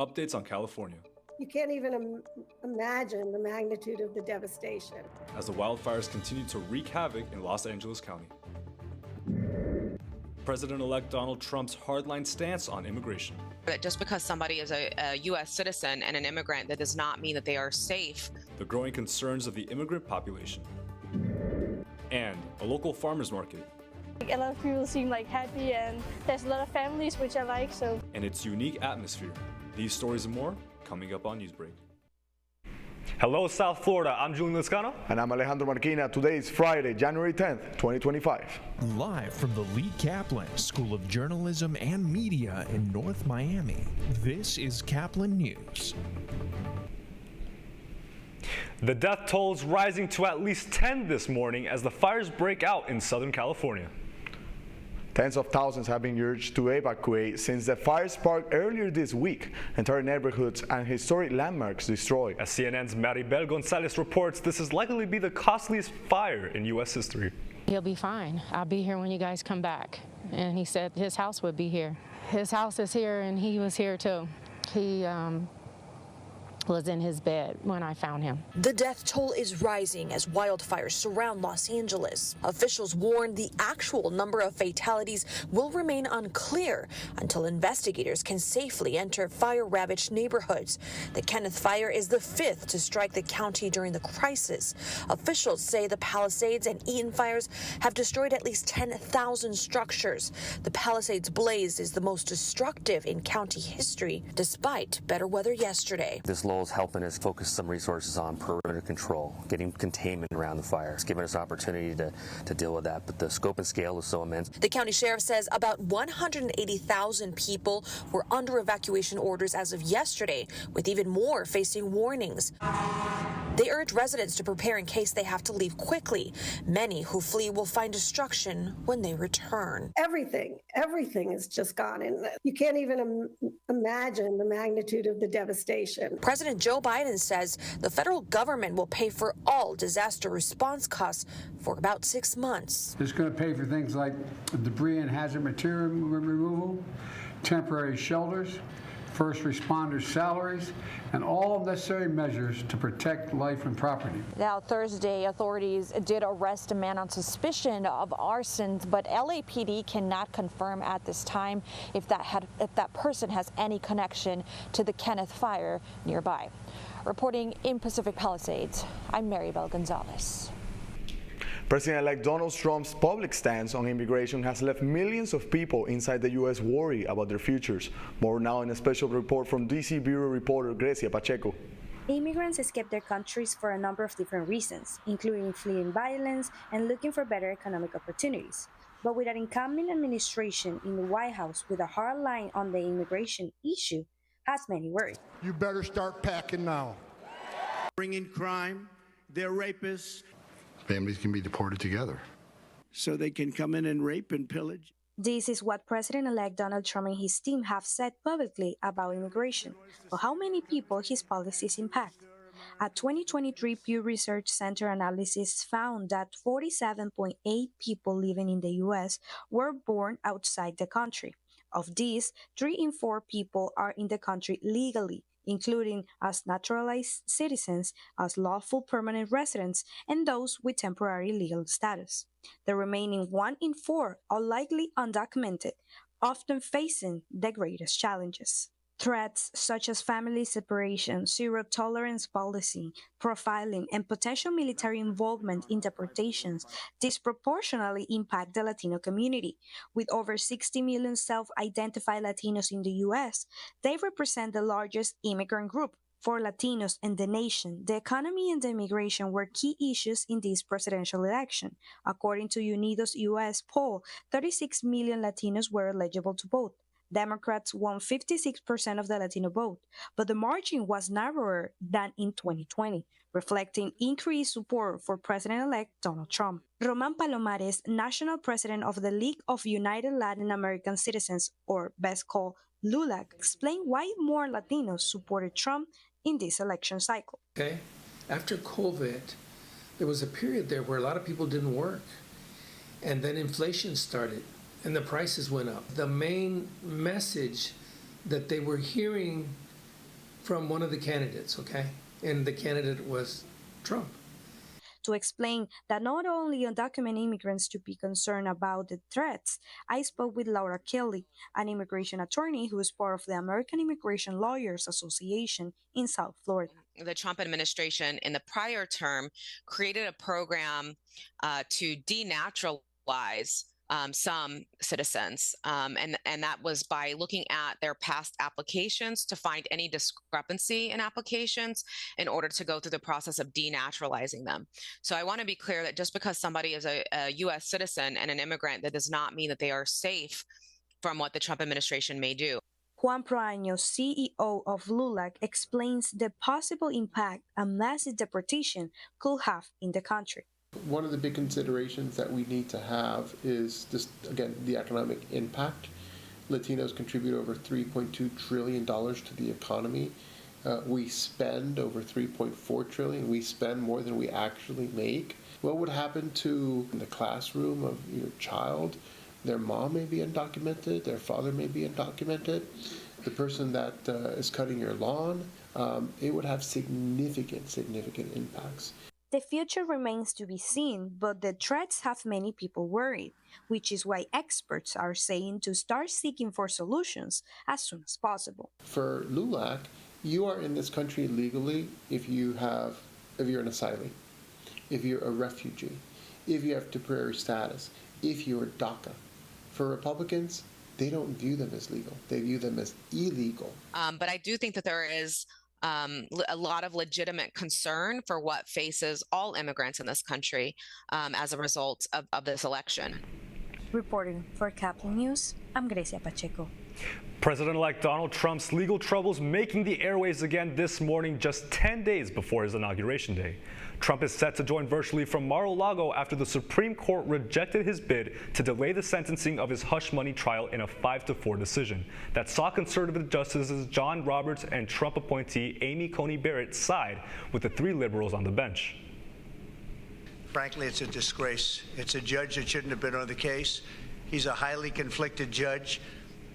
updates on California. You can't even imagine the magnitude of the devastation. As the wildfires continue to wreak havoc in Los Angeles County. President-elect Donald Trump's hardline stance on immigration. That just because somebody is a U.S. citizen and an immigrant, that does not mean that they are safe. The growing concerns of the immigrant population. And a local farmers market. A lot of people seem happy, and there's a lot of families, which I like. So. And its unique atmosphere. These stories and more coming up on Newsbreak. Hello, South Florida. I'm Julian Liscano. And I'm Alejandro Marquina. Today is Friday, January 10th, 2025. Live from the Lee Caplin School of Journalism and Media in North Miami, this is Caplin News. The death tolls rising to at least 10 this morning as the fires break out in Southern California. Tens of thousands have been urged to evacuate since the fire sparked earlier this week. Entire neighborhoods and historic landmarks destroyed. As CNN's Maribel Gonzalez reports, this is likely to be the costliest fire in U.S. history. He'll be fine. I'll be here when you guys come back. And he said his house would be here. His house is here, and he was here too. He was in his bed when I found him. The death toll is rising as wildfires surround Los Angeles. Officials warn the actual number of fatalities will remain unclear until investigators can safely enter fire-ravaged neighborhoods. The Kenneth Fire is the fifth to strike the county during the crisis. Officials say the Palisades and Eaton fires have destroyed at least 10,000 structures. The Palisades blaze is the most destructive in county history, despite better weather yesterday. This lull is helping us focus some resources on perimeter control, getting containment around the fire. It's given us an opportunity to deal with that, but the scope and scale is so immense. The county sheriff says about 180,000 people were under evacuation orders as of yesterday, with even more facing warnings. They urge residents to prepare in case they have to leave quickly. Many who flee will find destruction when they return. Everything is just gone. And you can't even imagine the magnitude of the devastation. President Joe Biden says the federal government will pay for all disaster response costs for about 6 months. It's going to pay for things like debris and hazard material removal, temporary shelters, first responders' salaries, and all necessary measures to protect life and property. Now, Thursday, authorities did arrest a man on suspicion of arson, but LAPD cannot confirm at this time if that person has any connection to the Kenneth Fire nearby. Reporting in Pacific Palisades, I'm Maribel Gonzalez. President-elect Donald Trump's public stance on immigration has left millions of people inside the U.S. worry about their futures. More now in a special report from D.C. Bureau reporter Grecia Pacheco. Immigrants escape their countries for a number of different reasons, including fleeing violence and looking for better economic opportunities. But with an incoming administration in the White House with a hard line on the immigration issue, has many worried. You better start packing now. Bringing crime, they're rapists. Families can be deported together. So they can come in and rape and pillage. This is what President-elect Donald Trump and his team have said publicly about immigration, but how many people his policies impact. A 2023 Pew Research Center analysis found that 47.8 people living in the U.S. were born outside the country. Of these, 3 in 4 people are in the country legally, including as naturalized citizens, as lawful permanent residents, and those with temporary legal status. The remaining 1 in 4 are likely undocumented, often facing the greatest challenges. Threats such as family separation, zero-tolerance policy, profiling, and potential military involvement in deportations disproportionately impact the Latino community. With over 60 million self-identified Latinos in the U.S., they represent the largest immigrant group. For Latinos and the nation, the economy and the immigration were key issues in this presidential election. According to UNIDO's U.S. poll, 36 million Latinos were eligible to vote. Democrats won 56% of the Latino vote, but the margin was narrower than in 2020, reflecting increased support for President-elect Donald Trump. Roman Palomares, national president of the League of United Latin American Citizens, or best called LULAC, explained why more Latinos supported Trump in this election cycle. Okay, after COVID, there was a period there where a lot of people didn't work, and then inflation started. And the prices went up. The main message that they were hearing from one of the candidates, okay? And the candidate was Trump. To explain that not only undocumented immigrants to be concerned about the threats, I spoke with Laura Kelly, an immigration attorney who is part of the American Immigration Lawyers Association in South Florida. The Trump administration in the prior term created a program to denaturalize some citizens, and that was by looking at their past applications to find any discrepancy in applications in order to go through the process of denaturalizing them. So I want to be clear that just because somebody is a U.S. citizen and an immigrant, that does not mean that they are safe from what the Trump administration may do. Juan Proaño, CEO of LULAC, explains the possible impact a massive deportation could have in the country. One of the big considerations that we need to have is just, again, the economic impact. Latinos contribute over $3.2 trillion to the economy. We spend over $3.4 trillion. We spend more than we actually make. What would happen to the classroom of your child? Their mom may be undocumented, their father may be undocumented. The person that is cutting your lawn, it would have significant impacts. The future remains to be seen, but the threats have many people worried, which is why experts are saying to start seeking for solutions as soon as possible. For LULAC, you are in this country legally if you're an asylee, if you're a refugee, if you have temporary status, if you're DACA. For Republicans, they don't view them as legal. They view them as illegal. But I do think that there is a lot of legitimate concern for what faces all immigrants in this country as a result of this election. Reporting for Caplin News, I'm Grecia Pacheco. President-elect Donald Trump's legal troubles making the airwaves again this morning, just 10 days before his inauguration day. Trump is set to join virtually from Mar-a-Lago after the Supreme Court rejected his bid to delay the sentencing of his hush money trial in a 5-4 decision that saw conservative justices John Roberts and Trump appointee Amy Coney Barrett side with the 3 liberals on the bench. Frankly, it's a disgrace. It's a judge that shouldn't have been on the case. He's a highly conflicted judge,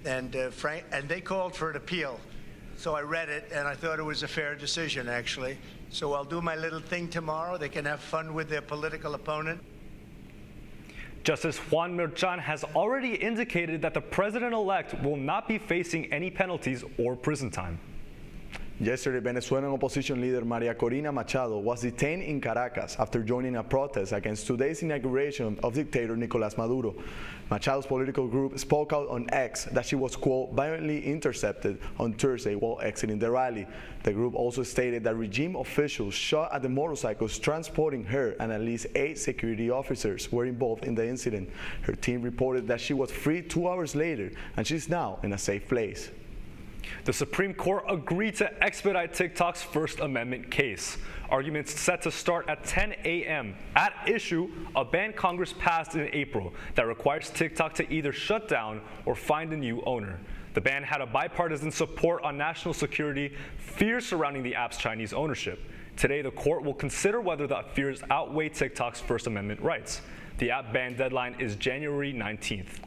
and they called for an appeal. So I read it, and I thought it was a fair decision, actually. So I'll do my little thing tomorrow. They can have fun with their political opponent. Justice Juan Merchan has already indicated that the president-elect will not be facing any penalties or prison time. Yesterday, Venezuelan opposition leader Maria Corina Machado was detained in Caracas after joining a protest against today's inauguration of dictator Nicolás Maduro. Machado's political group spoke out on X that she was, quote, violently intercepted on Thursday while exiting the rally. The group also stated that regime officials shot at the motorcycles transporting her, and at least 8 security officers were involved in the incident. Her team reported that she was freed 2 hours later, and she's now in a safe place. The Supreme Court agreed to expedite TikTok's First Amendment case. Arguments set to start at 10 a.m. At issue, a ban Congress passed in April that requires TikTok to either shut down or find a new owner. The ban had a bipartisan support on national security, fears surrounding the app's Chinese ownership. Today, the court will consider whether the fears outweigh TikTok's First Amendment rights. The app ban deadline is January 19th.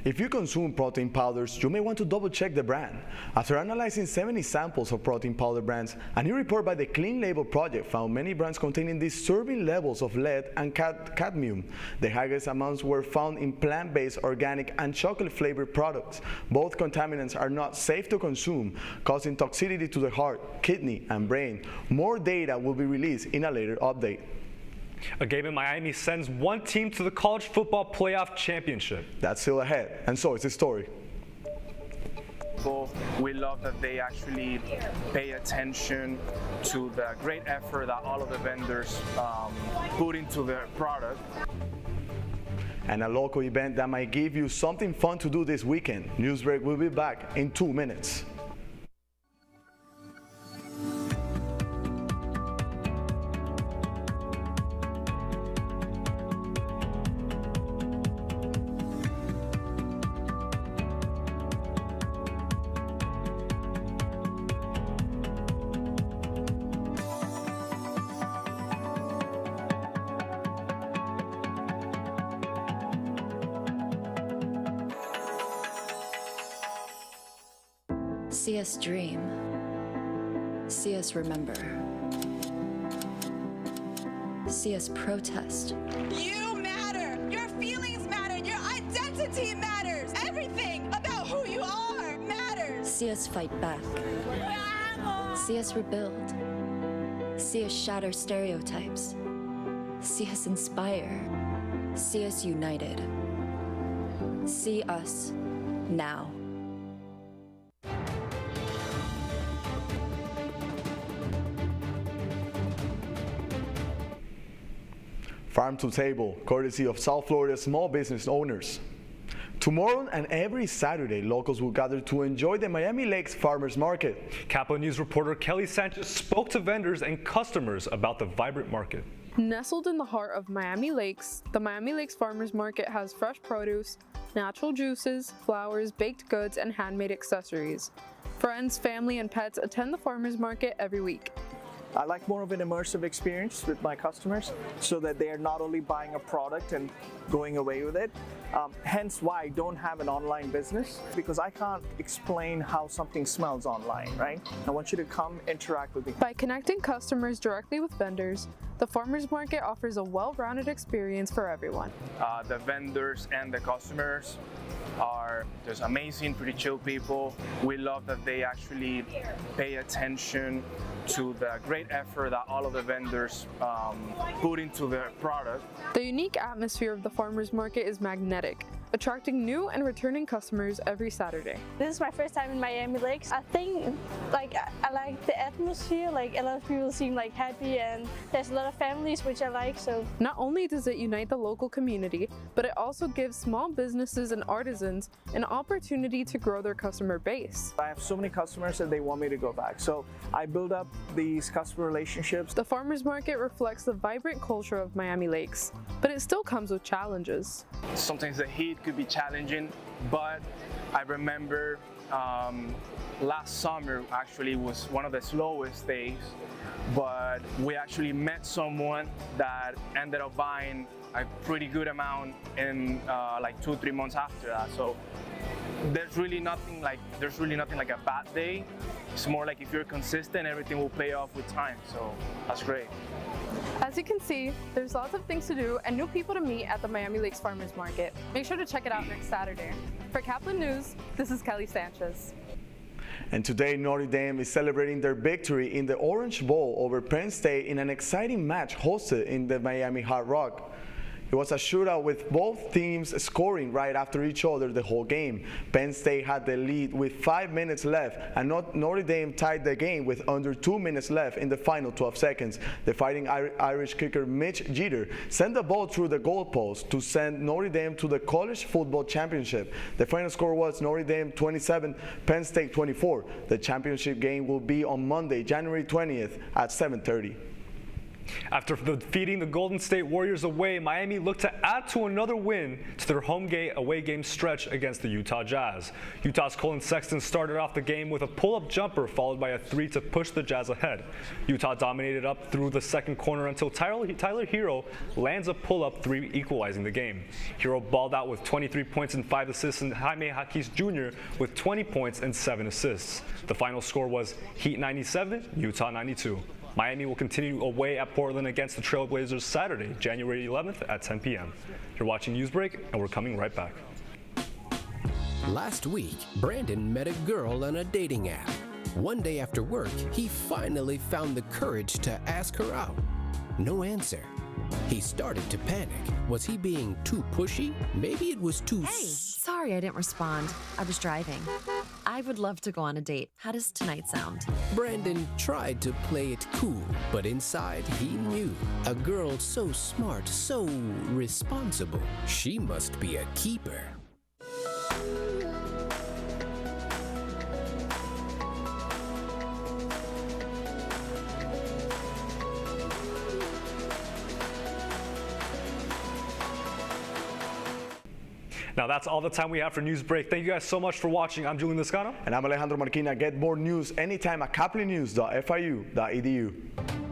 If you consume protein powders, you may want to double-check the brand. After analyzing 70 samples of protein powder brands, a new report by the Clean Label Project found many brands containing disturbing levels of lead and cadmium. The highest amounts were found in plant-based, organic, and chocolate-flavored products. Both contaminants are not safe to consume, causing toxicity to the heart, kidney, and brain. More data will be released in a later update. A game in Miami sends one team to the college football playoff championship. That's still ahead, and so is the story. We love that they actually pay attention to the great effort that all of the vendors put into their product. And a local event that might give you something fun to do this weekend. Newsbreak will be back in 2 minutes. See us dream. See us remember. See us protest. You matter. Your feelings matter. Your identity matters. Everything about who you are matters. See us fight back. See us rebuild. See us shatter stereotypes. See us inspire. See us united. See us now. Farm to Table, courtesy of South Florida small business owners. Tomorrow and every Saturday, locals will gather to enjoy the Miami Lakes Farmers Market. Caplin News reporter Kelly Sanchez spoke to vendors and customers about the vibrant market. Nestled in the heart of Miami Lakes, the Miami Lakes Farmers Market has fresh produce, natural juices, flowers, baked goods, and handmade accessories. Friends, family, and pets attend the farmers market every week. I like more of an immersive experience with my customers so that they are not only buying a product and going away with it. Hence why I don't have an online business, because I can't explain how something smells online, right? I want you to come interact with me. By connecting customers directly with vendors, the farmers market offers a well-rounded experience for everyone. The vendors and the customers are just amazing, pretty chill people. We love that they actually pay attention to the great effort that all of the vendors put into their product. The unique atmosphere of the farmers market is magnetic, attracting new and returning customers every Saturday. This is my first time in Miami Lakes. I think I like the atmosphere, a lot of people seem happy, and there's a lot of families, which I like. So not only does it unite the local community, but it also gives small businesses and artisans an opportunity to grow their customer base. I have so many customers that they want me to go back, so I build up these customer relationships. The farmers market reflects the vibrant culture of Miami Lakes, but it still comes with challenges. Sometimes the heat could be challenging, but I remember last summer actually was one of the slowest days, but we actually met someone that ended up buying a pretty good amount in 2-3 months after that. So there's really nothing like a bad day. It's more like if you're consistent, everything will pay off with time. So that's great. As you can see, there's lots of things to do and new people to meet at the Miami Lakes Farmers Market. Make sure to check it out next Saturday. For Caplin News, this is Kelly Sanchez. And today, Notre Dame is celebrating their victory in the Orange Bowl over Penn State in an exciting match hosted in the Miami Hard Rock. It was a shootout with both teams scoring right after each other the whole game. Penn State had the lead with 5 minutes left, and Notre Dame tied the game with under 2 minutes left in the final 12 seconds. The Fighting Irish kicker Mitch Jeter sent the ball through the goalpost to send Notre Dame to the College Football Championship. The final score was Notre Dame 27, Penn State 24. The championship game will be on Monday, January 20th at 7:30. After defeating the Golden State Warriors away, Miami looked to add to another win to their away game stretch against the Utah Jazz. Utah's Colin Sexton started off the game with a pull-up jumper followed by a three to push the Jazz ahead. Utah dominated up through the second corner until Tyler Hero lands a pull-up three, equalizing the game. Hero balled out with 23 points and 5 assists, and Jaime Jaquez Jr. with 20 points and 7 assists. The final score was Heat 97, Utah 92. Miami will continue away at Portland against the Trailblazers Saturday, January 11th at 10 p.m. You're watching Newsbreak, and we're coming right back. Last week, Brandon met a girl on a dating app. One day after work, he finally found the courage to ask her out. No answer. He started to panic. Was he being too pushy? Maybe it was too... Hey, sorry I didn't respond. I was driving. I would love to go on a date. How does tonight sound? Brandon tried to play it cool, but inside he knew. A girl so smart, so responsible. She must be a keeper. Now that's all the time we have for Newsbreak. Thank you guys so much for watching. I'm Julian Lescano. And I'm Alejandro Marquina. Get more news anytime at caplinnews.fiu.edu.